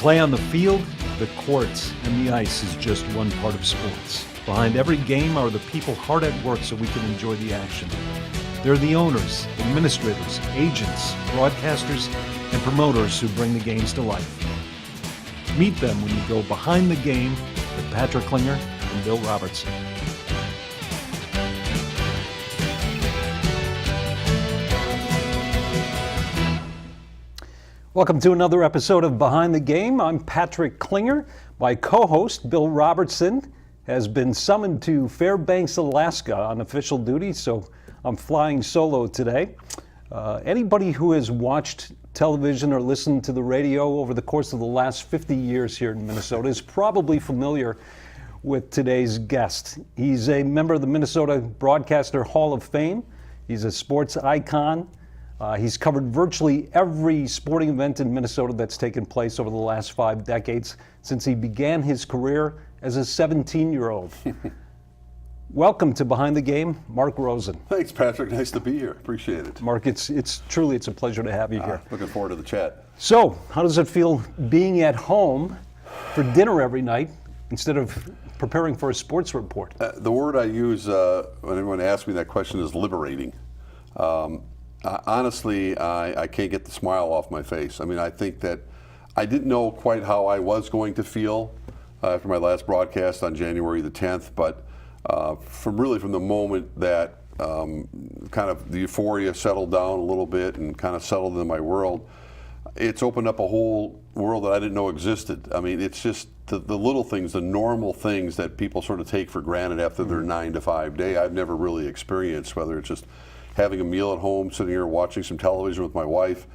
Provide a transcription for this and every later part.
play on the field, the courts, and the ice is just one part of sports. Behind every game are the people hard at work so we can enjoy the action. They're the owners, administrators, agents, broadcasters, and promoters who bring the games to life. Meet them when you go behind the game with Patrick Klinger and Bill Robertson. Welcome to another episode of Behind the Game. I'm Patrick Klinger. My co-host, Bill Robertson, has been summoned to Fairbanks, Alaska on official duty, so I'm flying solo today. Anybody who has watched television or listened to the radio over the course of the last 50 years here in Minnesota is probably familiar with today's guest. He's a member of the Minnesota Broadcaster Hall of Fame. He's a sports icon. He's covered virtually every sporting event in Minnesota that's taken place over the last 5 decades since he began his career as a 17-year-old. Welcome to Behind the Game, Mark Rosen. Thanks, Patrick. Nice to be here. Appreciate it. Mark, it's truly a pleasure to have you here. Looking forward to the chat. So, how does it feel being at home for dinner every night instead of preparing for a sports report? The word I use when everyone asks me that question is liberating. Honestly, I can't get the smile off my face. I mean, I think that I didn't know quite how I was going to feel after my last broadcast on January the 10th, but from the moment that kind of the euphoria settled down a little bit and kind of settled in my world, it's opened up a whole world that I didn't know existed. I mean, it's just the little things, the normal things that people sort of take for granted after their 9-to-5 day, I've never really experienced, whether it's just having a meal at home, sitting here watching some television with my wife,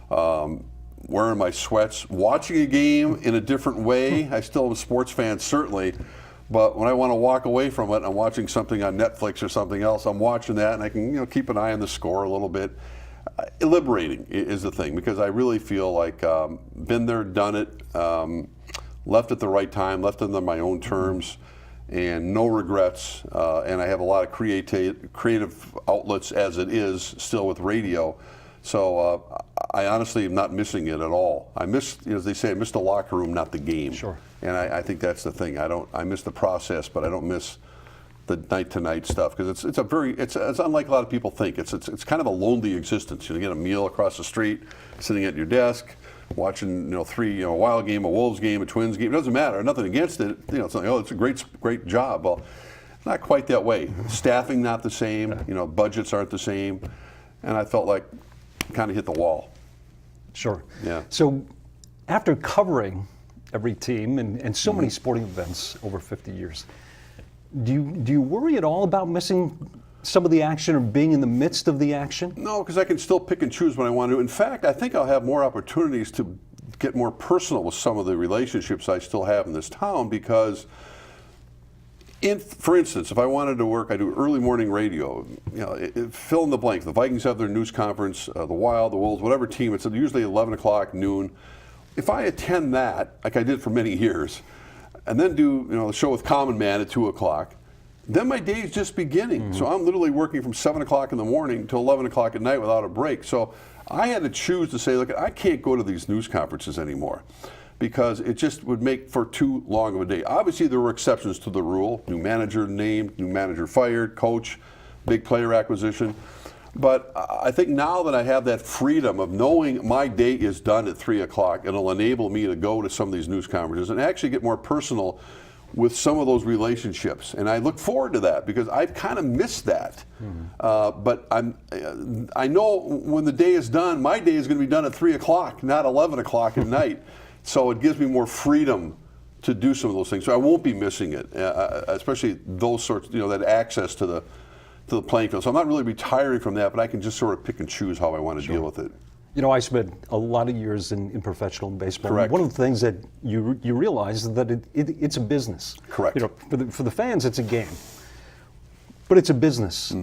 wearing my sweats, watching a game in a different way. I still am a sports fan, certainly, but when I want to walk away from it, I'm watching something on Netflix or something else, I'm watching that and I can keep an eye on the score a little bit. Liberating is the thing, because I really feel like been there, done it, left at the right time, left under my own terms, and no regrets, and I have a lot of creative outlets as it is still with radio, so I honestly am not missing it at all. I miss, as they say, I miss the locker room, not the game. Sure. And I think that's the thing. I miss the process, but I don't miss the night-to-night stuff, because it's unlike a lot of people think. It's kind of a lonely existence. You get a meal across the street, sitting at your desk, watching a Wild game, a Wolves game, a Twins game. It doesn't matter. Nothing against it. It's like, oh, it's a great job. Well, not quite that way. Staffing not the same. Budgets aren't the same, and I felt like kind of hit the wall. Sure. Yeah. So, after covering every team and so many sporting events over 50 years, do you worry at all about missing some of the action or being in the midst of the action? No, because I can still pick and choose when I want to. In fact, I think I'll have more opportunities to get more personal with some of the relationships I still have in this town, because for instance, if I wanted to work, I do early morning radio, fill in the blank. The Vikings have their news conference, the Wild, the Wolves, whatever team, it's usually 11 o'clock, noon. If I attend that, like I did for many years, and then do the show with Common Man at 2 o'clock, then my day is just beginning. So I'm literally working from 7 o'clock in the morning till 11 o'clock at night without a break. So I had to choose to say, look, I can't go to these news conferences anymore, because it just would make for too long of a day. Obviously, there were exceptions to the rule. New manager named, new manager fired, coach, big player acquisition. But I think now that I have that freedom of knowing my day is done at 3 o'clock, it'll enable me to go to some of these news conferences and actually get more personal with some of those relationships. And I look forward to that, because I've kind of missed that. But I know when the day is done, my day is going to be done at 3 o'clock, not 11 o'clock at night. So it gives me more freedom to do some of those things. So I won't be missing it, especially those sorts, that access to the playing field. So I'm not really retiring from that, but I can just sort of pick and choose how I want to deal with it. I spent a lot of years in professional baseball. Correct. One of the things that you realize is that it's a business. Correct. For the fans, it's a game, but it's a business.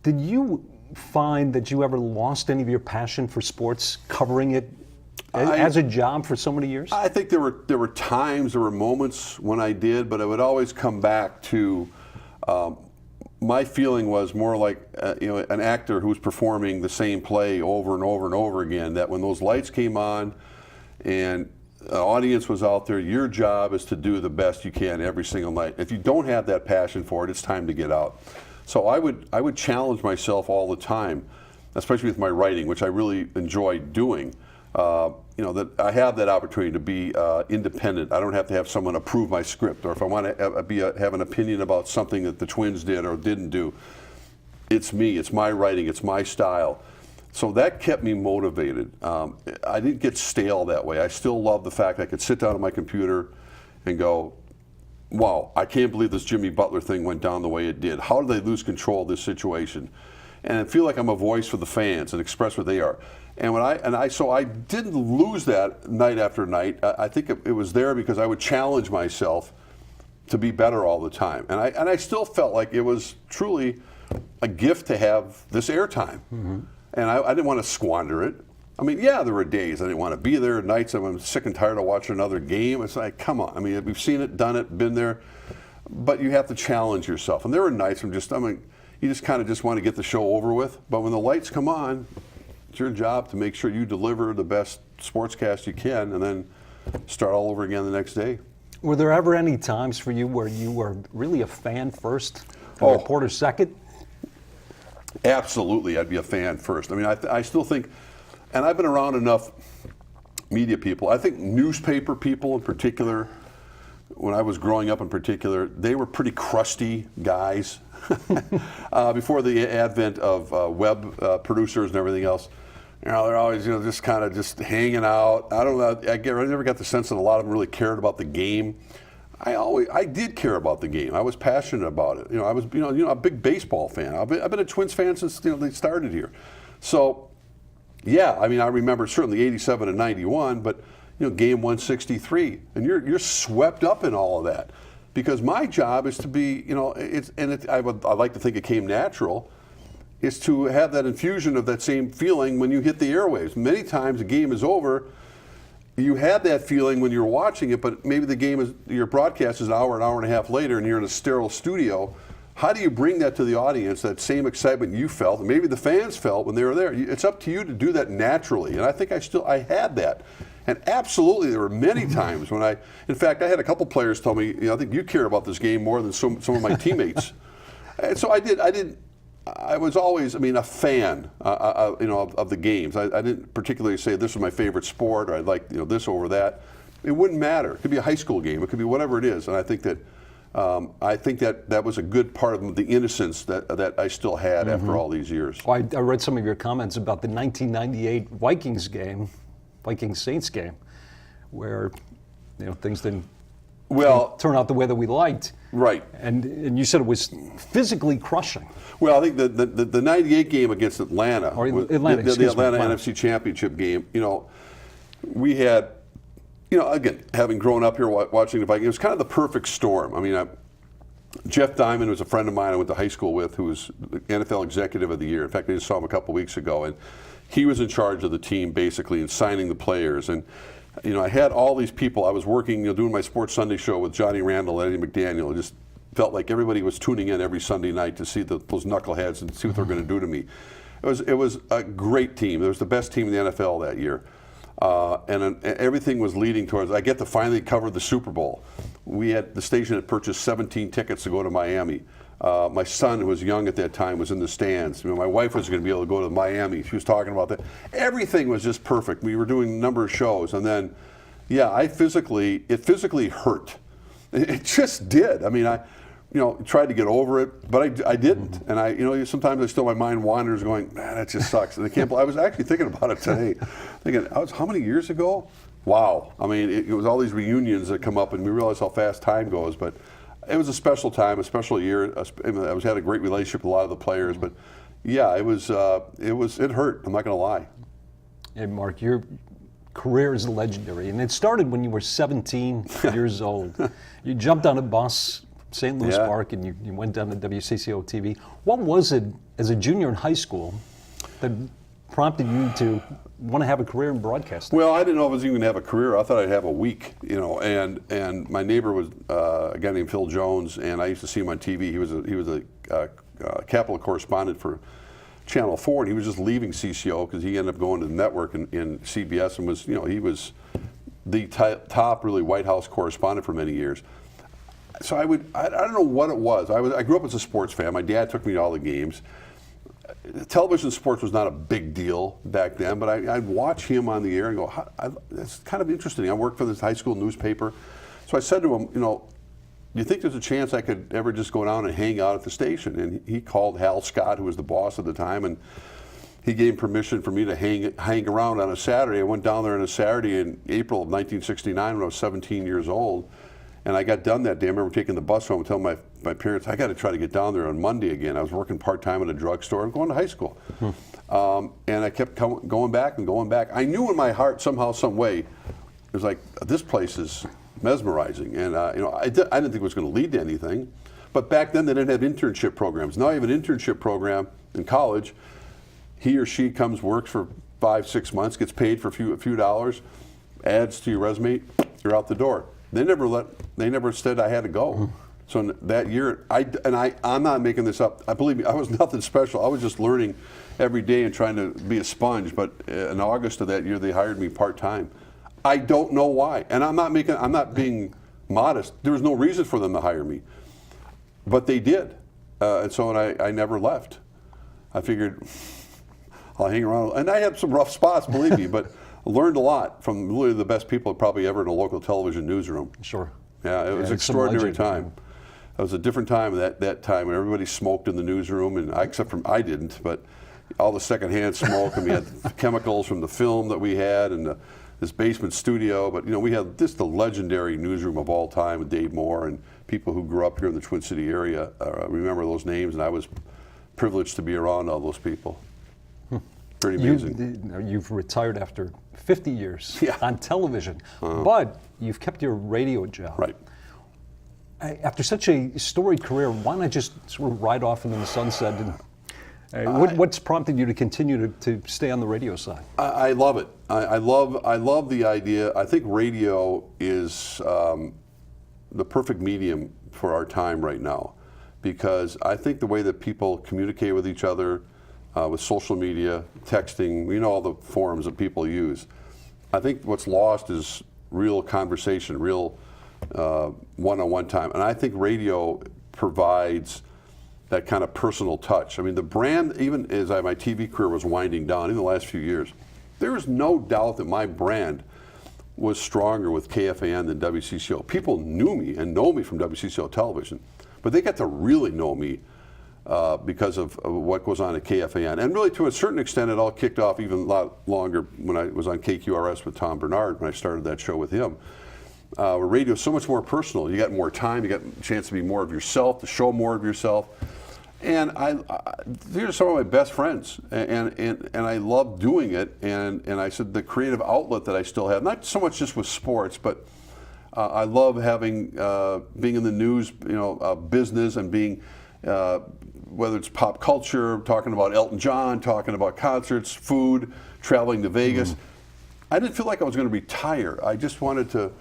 Did you find that you ever lost any of your passion for sports, covering it as a job for so many years? I think there were times, there were moments when I did, but it would always come back to my feeling was more like an actor who's performing the same play over and over and over again, that when those lights came on and an audience was out there. Your job is to do the best you can every single night. If you don't have that passion for it, it's time to get out. So I would challenge myself all the time, especially with my writing, which I really enjoy doing. That I have that opportunity to be independent. I don't have to have someone approve my script, or if I want to have an opinion about something that the Twins did or didn't do, it's me, it's my writing, it's my style. So that kept me motivated. I didn't get stale that way. I still love the fact I could sit down at my computer and go, wow, I can't believe this Jimmy Butler thing went down the way it did. How did they lose control of this situation? And I feel like I'm a voice for the fans and express what they are. And so I didn't lose that night after night. I think it was there because I would challenge myself to be better all the time. And I still felt like it was truly a gift to have this airtime. Mm-hmm. And I didn't want to squander it. I mean, yeah, there were days I didn't want to be there, nights I'm sick and tired of watching another game. It's like, come on. I mean, we've seen it, done it, been there. But you have to challenge yourself. And there were nights you just kind of just want to get the show over with. But when the lights come on, it's your job to make sure you deliver the best sportscast you can and then start all over again the next day. Were there ever any times for you where you were really a fan first, a reporter second? Absolutely, I'd be a fan first. I mean, I still think, and I've been around enough media people, I think newspaper people in particular, when I was growing up in particular, they were pretty crusty guys. Before the advent of web producers and everything else, they're always just kind of just hanging out. I don't know. I never got the sense that a lot of them really cared about the game. I did care about the game. I was passionate about it. I was a big baseball fan. I've been a Twins fan since they started here. So yeah, I mean I remember certainly '87 and '91, but game 163, and you're swept up in all of that. Because my job is to be, I like to think it came natural, is to have that infusion of that same feeling when you hit the airwaves. Many times the game is over, you had that feeling when you're watching it, but maybe your broadcast is an hour and a half later, and you're in a sterile studio. How do you bring that to the audience, that same excitement you felt, and maybe the fans felt when they were there? It's up to you to do that naturally, and I think I had that. And absolutely, there were many times when in fact, I had a couple players tell me, I think you care about this game more than some of my teammates. And so I was always, a fan, of the games. I didn't particularly say this was my favorite sport or I'd like, this over that. It wouldn't matter. It could be a high school game. It could be whatever it is. And I think that was a good part of the innocence that I still had after all these years. Well, I read some of your comments about the 1998 Vikings-Saints game, where things didn't turn out the way that we liked. Right. And you said it was physically crushing. Well, I think the '98 game against Atlanta, the Atlanta NFC Championship game. We had, again, having grown up here watching the Vikings, it was kind of the perfect storm. I mean, Jeff Diamond was a friend of mine I went to high school with, who was the NFL Executive of the Year. In fact, I just saw him a couple weeks ago, and he was in charge of the team basically and signing the players. And I had all these people. I was working, doing my Sports Sunday show with Johnny Randall, Eddie McDaniel. It just felt like everybody was tuning in every Sunday night to see those knuckleheads and see what they're going to do to me. It was a great team. It was the best team in the NFL that year. And everything was leading towards, I get to finally cover the Super Bowl. The station had purchased 17 tickets to go to Miami. My son, who was young at that time, was in the stands. My wife was going to be able to go to Miami. She was talking about that. Everything was just perfect. We were doing a number of shows, and then, it physically hurt. It just did. I mean, I tried to get over it, but I didn't. And sometimes my mind wanders, going, man, that just sucks. And I was actually thinking about it today, thinking, how many years ago? Wow. I mean, it was all these reunions that come up, and we realize how fast time goes, but. It was a special time, a special year. I had a great relationship with a lot of the players, but yeah, it hurt. I'm not going to lie. Hey, Mark, your career is legendary, and it started when you were 17 years old. You jumped on a bus, St. Louis Park, and you went down to WCCO TV. What was it as a junior in high school that prompted you to want to have a career in broadcasting? Well, I didn't know I was even going to have a career. I thought I'd have a week, and my neighbor was a guy named Phil Jones, and I used to see him on TV. He was a Capitol correspondent for Channel 4, and he was just leaving CCO because he ended up going to the network in CBS, and was he was the top really White House correspondent for many years. So I don't know what it was. I grew up as a sports fan. My dad took me to all the games. Television sports was not a big deal back then, but I'd watch him on the air and go, that's kind of interesting. I worked for this high school newspaper. So I said to him, do you think there's a chance I could ever just go down and hang out at the station? And he called Hal Scott, who was the boss at the time, and he gave permission for me to hang around on a Saturday. I went down there on a Saturday in April of 1969 when I was 17 years old. And I got done that day. I remember taking the bus home and telling my parents, I got to try to get down there on Monday again. I was working part-time at a drugstore. I'm going to high school. And I kept going back and going back. I knew in my heart, somehow, some way, it was like, this place is mesmerizing. And I didn't think it was going to lead to anything. But back then, they didn't have internship programs. Now you have an internship program in college. He or she comes, works for 5-6 months, gets paid for a few dollars, adds to your resume, you're out the door. They never said I had to go. So that year, I'm not making this up. Believe me, I was nothing special. I was just learning every day and trying to be a sponge. But in August of that year, they hired me part-time. I don't know why. And I'm not being modest. There was no reason for them to hire me. But they did. And I never left. I figured I'll hang around. And I had some rough spots, believe me, but learned a lot from really the best people probably ever in a local television newsroom. Sure. Yeah, it was an extraordinary time. It was a different time that time when everybody smoked in the newsroom, and I didn't, but all the secondhand smoke, and we had chemicals from the film that we had, and this basement studio. But we had just the legendary newsroom of all time with Dave Moore, and people who grew up here in the Twin City area remember those names, and I was privileged to be around all those people. Pretty amazing. You've retired after 50 years on television, but you've kept your radio job. Right. After such a storied career, why not just sort of ride off into the sunset? And what's prompted you to continue to stay on the radio side? I love it. I love the idea. I think radio is the perfect medium for our time right now, because I think the way that people communicate with each other, with social media, texting, all the forums that people use. I think what's lost is real conversation, real one-on-one time. And I think radio provides that kind of personal touch. I mean, the brand, even as my TV career was winding down, in the last few years, there is no doubt that my brand was stronger with KFAN than WCCO. People knew me and know me from WCCO television, but they got to really know me because of what goes on at KFAN. And really, to a certain extent, it all kicked off even a lot longer when I was on KQRS with Tom Bernard, when I started that show with him. Where radio is so much more personal. You got more time, you got a chance to be more of yourself, to show more of yourself. And these are some of my best friends, and I love doing it. And I said the creative outlet that I still have, not so much just with sports, but I love having being in the news, business, and being whether it's pop culture, talking about Elton John, talking about concerts, food, traveling to Vegas. I didn't feel like I was going to retire. I just wanted to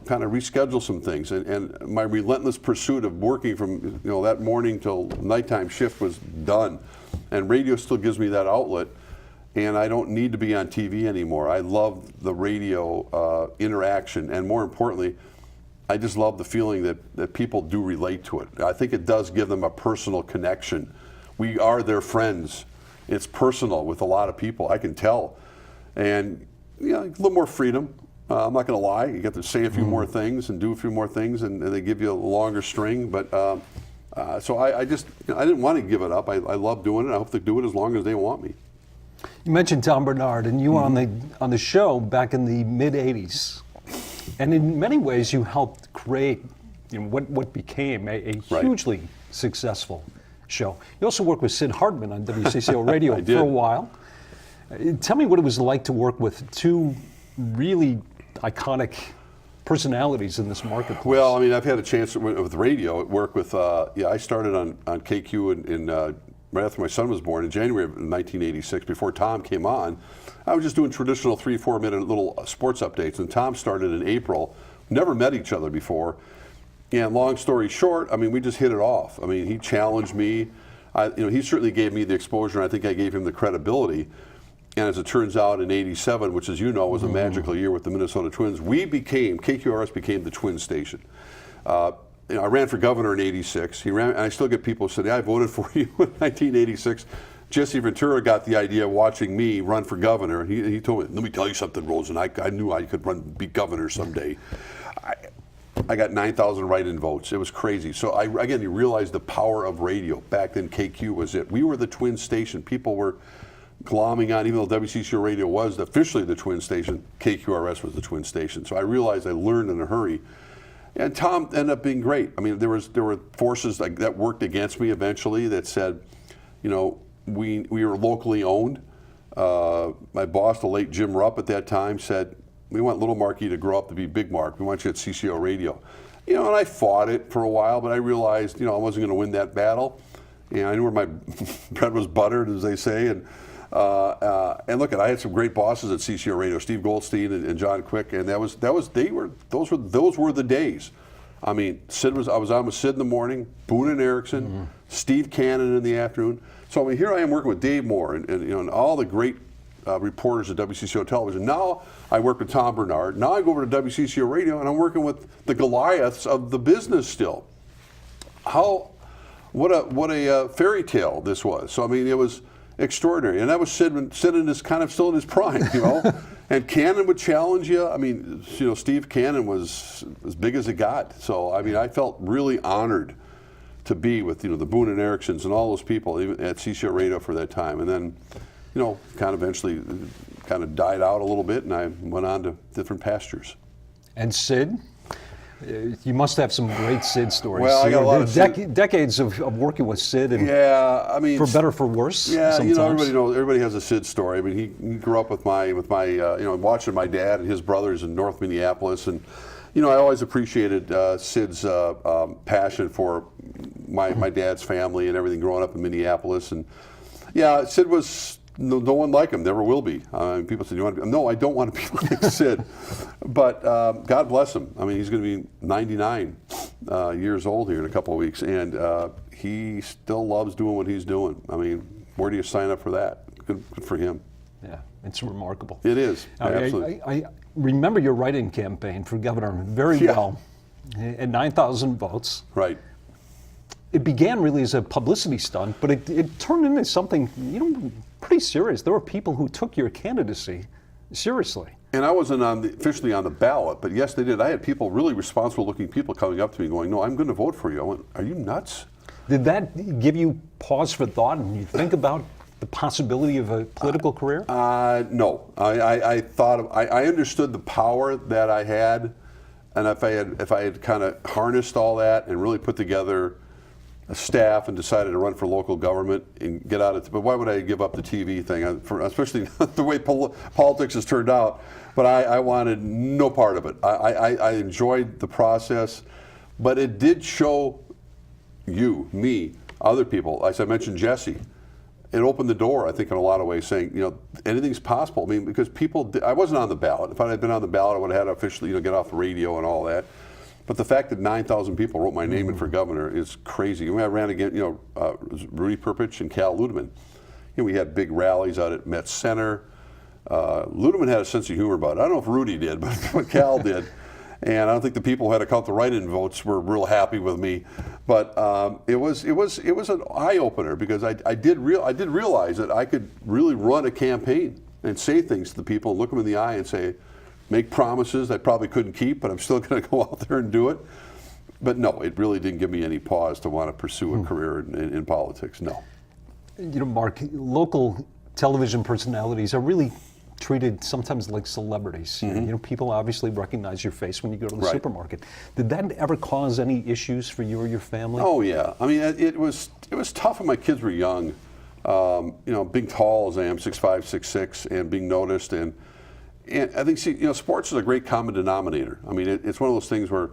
kind of reschedule some things, and my relentless pursuit of working from that morning till nighttime shift was done, and radio still gives me that outlet, and I don't need to be on TV anymore. I love the radio interaction, and more importantly, I just love the feeling that people do relate to it. I think it does give them a personal connection. We are their friends. It's personal with a lot of people, I can tell, and a little more freedom. I'm not going to lie. You get to say a few more things and do a few more things, and they give you a longer string. But so I just I didn't want to give it up. I love doing it. I hope they do it as long as they want me. You mentioned Tom Bernard, and you were on the show back in the mid '80s, and in many ways you helped create what became a hugely successful show. You also worked with Sid Hartman on WCCO Radio for a while. Tell me what it was like to work with two really iconic personalities in this marketplace. Well, I mean, I've had a chance with radio, work with, I started on KQ in right after my son was born in January of 1986, before Tom came on. I was just doing traditional 3-4 minute little sports updates, and Tom started in April. Never met each other before. And long story short, I mean, we just hit it off. I mean, he challenged me. He certainly gave me the exposure, and I think I gave him the credibility. And as it turns out, in '87, which as you know was a magical year with the Minnesota Twins, KQRS became the Twin station. I ran for governor in '86. And I still get people who say, I voted for you in 1986. Jesse Ventura got the idea of watching me run for governor. He told me, let me tell you something, Rosen. I knew I could be governor someday. I got 9,000 write-in votes. It was crazy. So again, you realize the power of radio. Back then, KQ was it. We were the Twin station. People were glomming on, even though WCCO Radio was officially the Twin station, KQRS was the Twin station. So I realized I learned in a hurry. And Tom ended up being great. I mean, there were forces that worked against me eventually that said, we were locally owned. My boss, the late Jim Rupp at that time, said, we want Little Marky to grow up to be Big Mark. We want you at CCO Radio. And I fought it for a while, but I realized, I wasn't going to win that battle. And I knew where my bread was buttered, as they say. And look, I had some great bosses at CCO Radio, Steve Goldstein and John Quick, and those were the days. I mean, I was on with Sid in the morning, Boone and Erickson, Steve Cannon in the afternoon. So I mean, here I am working with Dave Moore and all the great reporters at WCCO Television. Now I work with Tom Bernard. Now I go over to WCCO Radio and I'm working with the Goliaths of the business still. What a fairy tale this was. So I mean, it was extraordinary. And that was Sid in his kind of still in his prime, And Cannon would challenge you. I mean, Steve Cannon was as big as it got. So I mean, I felt really honored to be with the Boone and Ericksons and all those people even at CCO Radio for that time. And then, kind of eventually kind of died out a little bit, and I went on to different pastures. And Sid? You must have some great Sid stories. Well, I got a lot of decades of working with Sid, and yeah, I mean, for better, for worse. Yeah, sometimes. everybody has a Sid story. I mean, he grew up with my watching my dad and his brothers in North Minneapolis, and I always appreciated Sid's passion for my dad's family and everything growing up in Minneapolis. And yeah, Sid was. No one like him, never will be. People said, no, I don't want to be like Sid. But God bless him. I mean, he's going to be 99 years old here in a couple of weeks, and he still loves doing what he's doing. I mean, where do you sign up for that? Good for him. Yeah, it's remarkable. It is, absolutely. I remember your write-in campaign for governor very well, at 9,000 votes. Right. It began really as a publicity stunt, but it turned into something, pretty serious. There were people who took your candidacy seriously. And I wasn't officially on the ballot, but yes, they did. I had people, really responsible-looking people coming up to me going, no, I'm going to vote for you. I went, are you nuts? Did that give you pause for thought and you think about the possibility of a political career? No. I thought, I understood the power that I had, and if I had kind of harnessed all that and really put together a staff and decided to run for local government and get out of it. But why would I give up the TV thing, especially the way politics has turned out? But I wanted no part of it. I enjoyed the process, but it did show you, me, other people. As I mentioned, Jesse. It opened the door, I think, in a lot of ways, saying, anything's possible. I mean, because I wasn't on the ballot. If I had been on the ballot, I would have had to officially, get off the radio and all that. But the fact that 9,000 people wrote my name in for governor is crazy. I ran against, Rudy Perpich and Cal Ludeman. We had big rallies out at Met Center. Ludeman had a sense of humor about it. I don't know if Rudy did, but Cal did. And I don't think the people who had to count the write-in votes were real happy with me. But it was an eye-opener because I did realize that I could really run a campaign and say things to the people and look them in the eye and say, make promises I probably couldn't keep, but I'm still going to go out there and do it. But no, it really didn't give me any pause to want to pursue a career in politics, no. Mark, local television personalities are really treated sometimes like celebrities. People obviously recognize your face when you go to the supermarket. Did that ever cause any issues for you or your family? Oh yeah, I mean it was tough when my kids were young. Being tall as I am, 6'5", 6'6", and being noticed and I think, sports is a great common denominator. I mean, it's one of those things where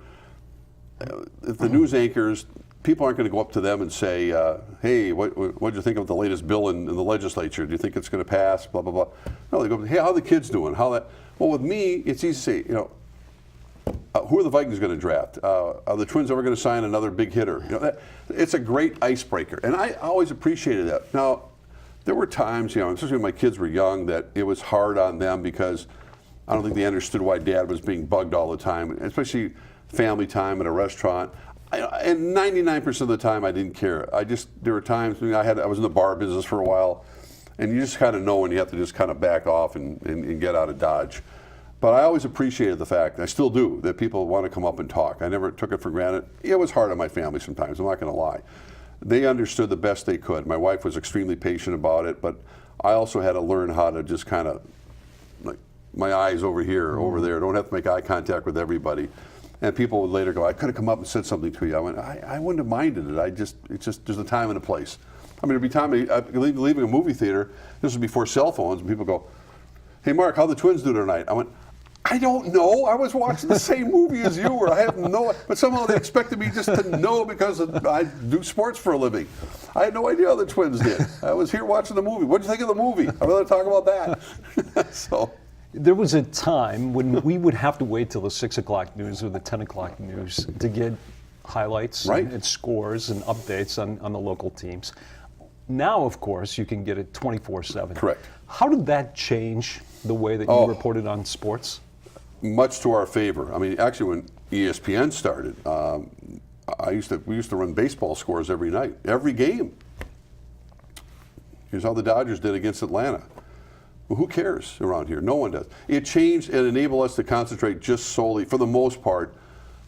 if the news anchors, people aren't going to go up to them and say, hey, what did you think of the latest bill in the legislature? Do you think it's going to pass? Blah, blah, blah. No, they go, hey, how are the kids doing? Well, with me, it's easy to say, who are the Vikings going to draft? Are the Twins ever going to sign another big hitter? It's a great icebreaker. And I always appreciated that. Now, there were times, especially when my kids were young, that it was hard on them because I don't think they understood why Dad was being bugged all the time, especially family time at a restaurant. And 99% of the time, I didn't care. There were times, I was in the bar business for a while, and you just kind of know when you have to just kind of back off and get out of Dodge. But I always appreciated the fact, I still do, that people want to come up and talk. I never took it for granted. It was hard on my family sometimes, I'm not going to lie. They understood the best they could. My wife was extremely patient about it, but I also had to learn how to just kind of, like, my eyes over here, over there. Don't have to make eye contact with everybody. And people would later go, I could have come up and said something to you. I went, I wouldn't have minded it. It's just, there's a time and a place. I mean, there'd be time, leaving a movie theater, this was before cell phones, and people go, hey, Mark, how'd the Twins do tonight? I went, I don't know. I was watching the same movie as you, or I have no, but somehow they expected me just to know because I do sports for a living. I had no idea how the Twins did. I was here watching the movie. What did you think of the movie? I'd rather talk about that. So. There was a time when we would have to wait till the 6 o'clock news or the 10 o'clock news to get highlights and scores and updates on the local teams. Now, of course, you can get it 24/7. Correct. How did that change the way that you reported on sports? Much to our favor. I mean, actually, when ESPN started, we used to run baseball scores every night, every game. Here's how the Dodgers did against Atlanta. Well, who cares around here? No one does. It changed and enabled us to concentrate just solely, for the most part,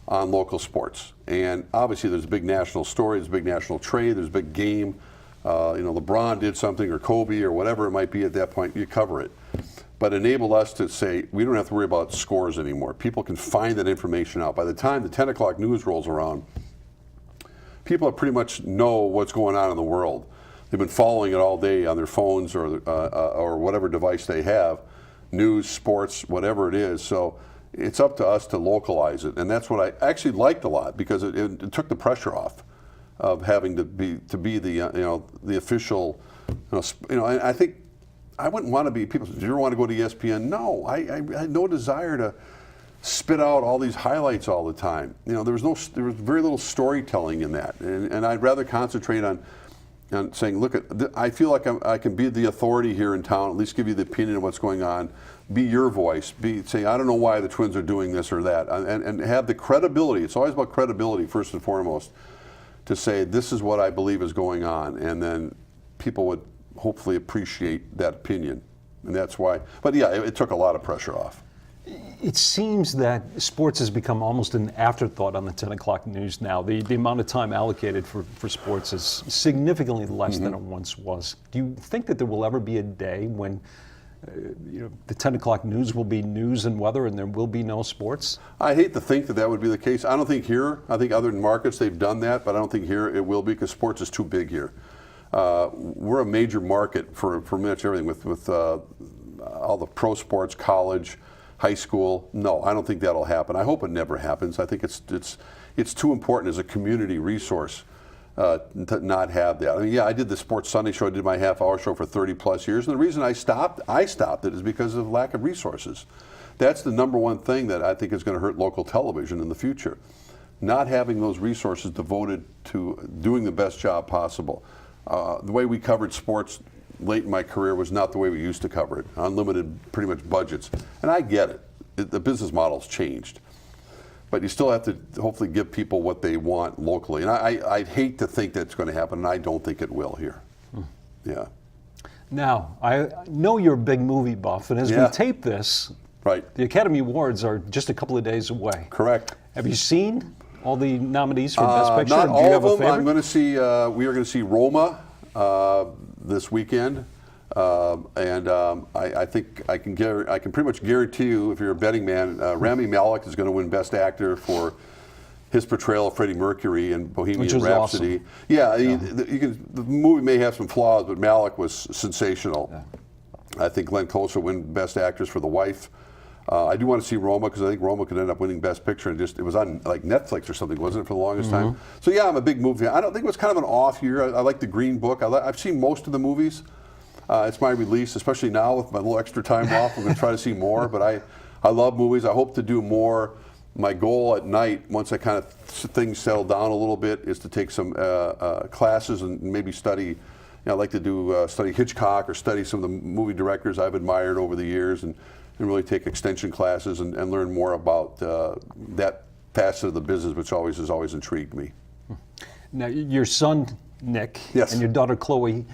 on local sports. And obviously, there's a big national story, there's a big national trade, there's a big game. LeBron did something, or Kobe, or whatever it might be at that point, you cover it. But enabled us to say, we don't have to worry about scores anymore. People can find that information out. By the time the 10 o'clock news rolls around, people pretty much know what's going on in the world. They've been following it all day on their phones or whatever device they have, news, sports, whatever it is. So it's up to us to localize it. And that's what I actually liked a lot, because it took the pressure off of having to be the the official, and I think I wouldn't want to be, people say, do you ever want to go to ESPN? No, I had no desire to spit out all these highlights all the time. There was very little storytelling in that, and I'd rather concentrate on saying, look, I feel like I can be the authority here in town, at least give you the opinion of what's going on, be your voice, say, I don't know why the Twins are doing this or that, and have the credibility. It's always about credibility first and foremost, to say this is what I believe is going on, and then people would hopefully appreciate that opinion. And that's why, but yeah, it took a lot of pressure off. It seems that sports has become almost an afterthought on the 10 o'clock news now. The amount of time allocated for sports is significantly less than it once was. Do you think that there will ever be a day when the 10 o'clock news will be news and weather and there will be no sports? I hate to think that would be the case. I don't think here, I think other markets they've done that, but I don't think here it will be, because sports is too big here. We're a major market for pretty much everything with all the pro sports, college, high school. No, I don't think that'll happen. I hope it never happens. I think it's too important as a community resource to not have that. I mean, yeah, I did the Sports Sunday show. I did my half-hour show for 30 plus years, and the reason I stopped it is because of lack of resources. That's the number one thing that I think is going to hurt local television in the future. Not having those resources devoted to doing the best job possible. The way we covered sports late in my career was not the way we used to cover it. Unlimited, pretty much, budgets. And I get it. The business model's changed. But you still have to hopefully give people what they want locally. And I'd hate to think that's going to happen, and I don't think it will here. Yeah. Now, I know you're a big movie buff, and as we tape this, the Academy Awards are just a couple of days away. Correct. Have you seen all the nominees for Best Picture? Not Do you have all a of them. favorite? I'm going to see. We are going to see Roma this weekend, and I think I can pretty much guarantee you, if you're a betting man, Rami Malek is going to win Best Actor for his portrayal of Freddie Mercury in Bohemian Rhapsody. Awesome. Yeah, the movie may have some flaws, but Malek was sensational. Yeah. I think Glenn Close will win Best Actress for The Wife. I do want to see Roma, because I think Roma could end up winning Best Picture, and it was on like Netflix or something, wasn't it, for the longest time? So yeah, I'm a big movie fan. I don't think it was kind of an off year. I like The Green Book. I've seen most of the movies. It's my release, especially now with my little extra time off. I'm going to try to see more, but I love movies. I hope to do more. My goal at night, once I kind of things settle down a little bit, is to take some classes and maybe study I like to do study Hitchcock or study some of the movie directors I've admired over the years, and really take extension classes and learn more about that facet of the business, which has always intrigued me. Now, your son, Nick, Yes. and your daughter, Chloe,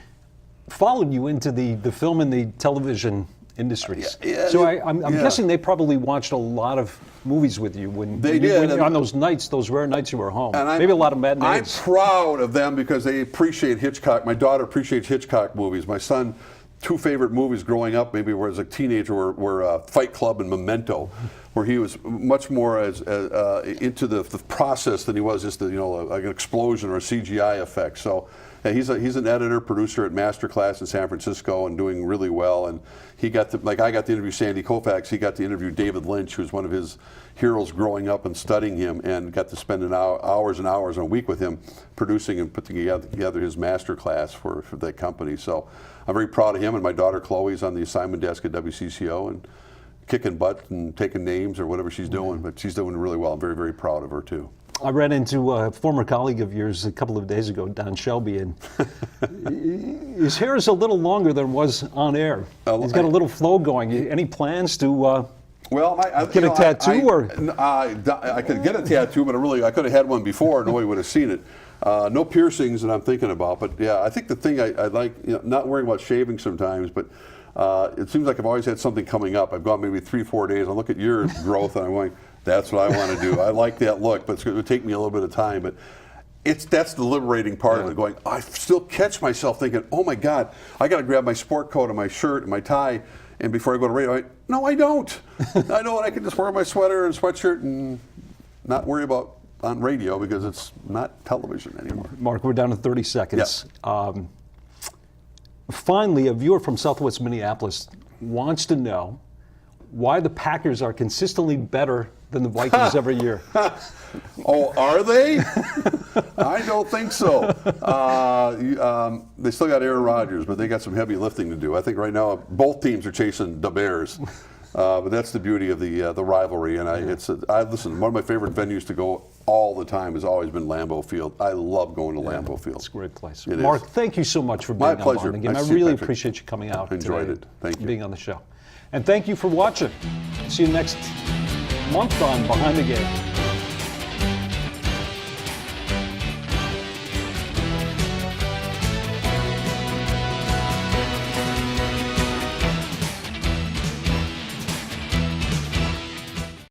followed you into the film and the television industries. Yeah, So I'm guessing they probably watched a lot of movies with you on those nights, those rare nights you were home. And Maybe a lot of I'm matinees. proud of them because they appreciate Hitchcock. My daughter appreciates Hitchcock movies. My son, two favorite movies growing up, maybe as a teenager, were Fight Club and Memento, where he was much more into the process than he was just like an explosion or a CGI effect. So yeah, he's an editor, producer at Masterclass in San Francisco and doing really well. And he got I got to interview Sandy Koufax. He got to interview David Lynch, who's one of his heroes growing up and studying him, and got to spend hours and hours a week with him producing and putting together his Masterclass for that company. So I'm very proud of him, and my daughter Chloe's on the assignment desk at WCCO and kicking butt and taking names or whatever she's doing, but she's doing really well. I'm very, very proud of her too. I ran into a former colleague of yours a couple of days ago, Don Shelby, and his hair is a little longer than it was on air. He's got a little flow going. Any plans to get a tattoo? I could get a tattoo, but I could have had one before. Nobody would have seen it. No piercings that I'm thinking about, but yeah, I think the thing I like, not worrying about shaving sometimes, but it seems like I've always had something coming up. I've gone maybe 3-4 days. I look at your growth and I'm going, that's what I want to do. I like that look, but it's going to take me a little bit of time. But that's the liberating part of it. Going, I still catch myself thinking, oh my God, I got to grab my sport coat and my shirt and my tie, and before I go to radio, no, I don't. I know, and I can just wear my sweater and sweatshirt and not worry about on radio because it's not television anymore. Mark, we're down to 30 seconds. Yeah. Finally, a viewer from Southwest Minneapolis wants to know why the Packers are consistently better than the Vikings every year. Oh, are they? I don't think so. They still got Aaron Rodgers, but they got some heavy lifting to do. I think right now both teams are chasing the Bears. But that's the beauty of the rivalry. And listen, one of my favorite venues to go all the time has always been Lambeau Field. I love going to Lambeau Field. It's a great place. It Mark, is. thank you so much for being My on pleasure. Behind the Game. Nice I to see you, really Patrick. appreciate you coming out Enjoyed today, it. Thank you. being on the show. And thank you for watching. See you next month on Behind the Game.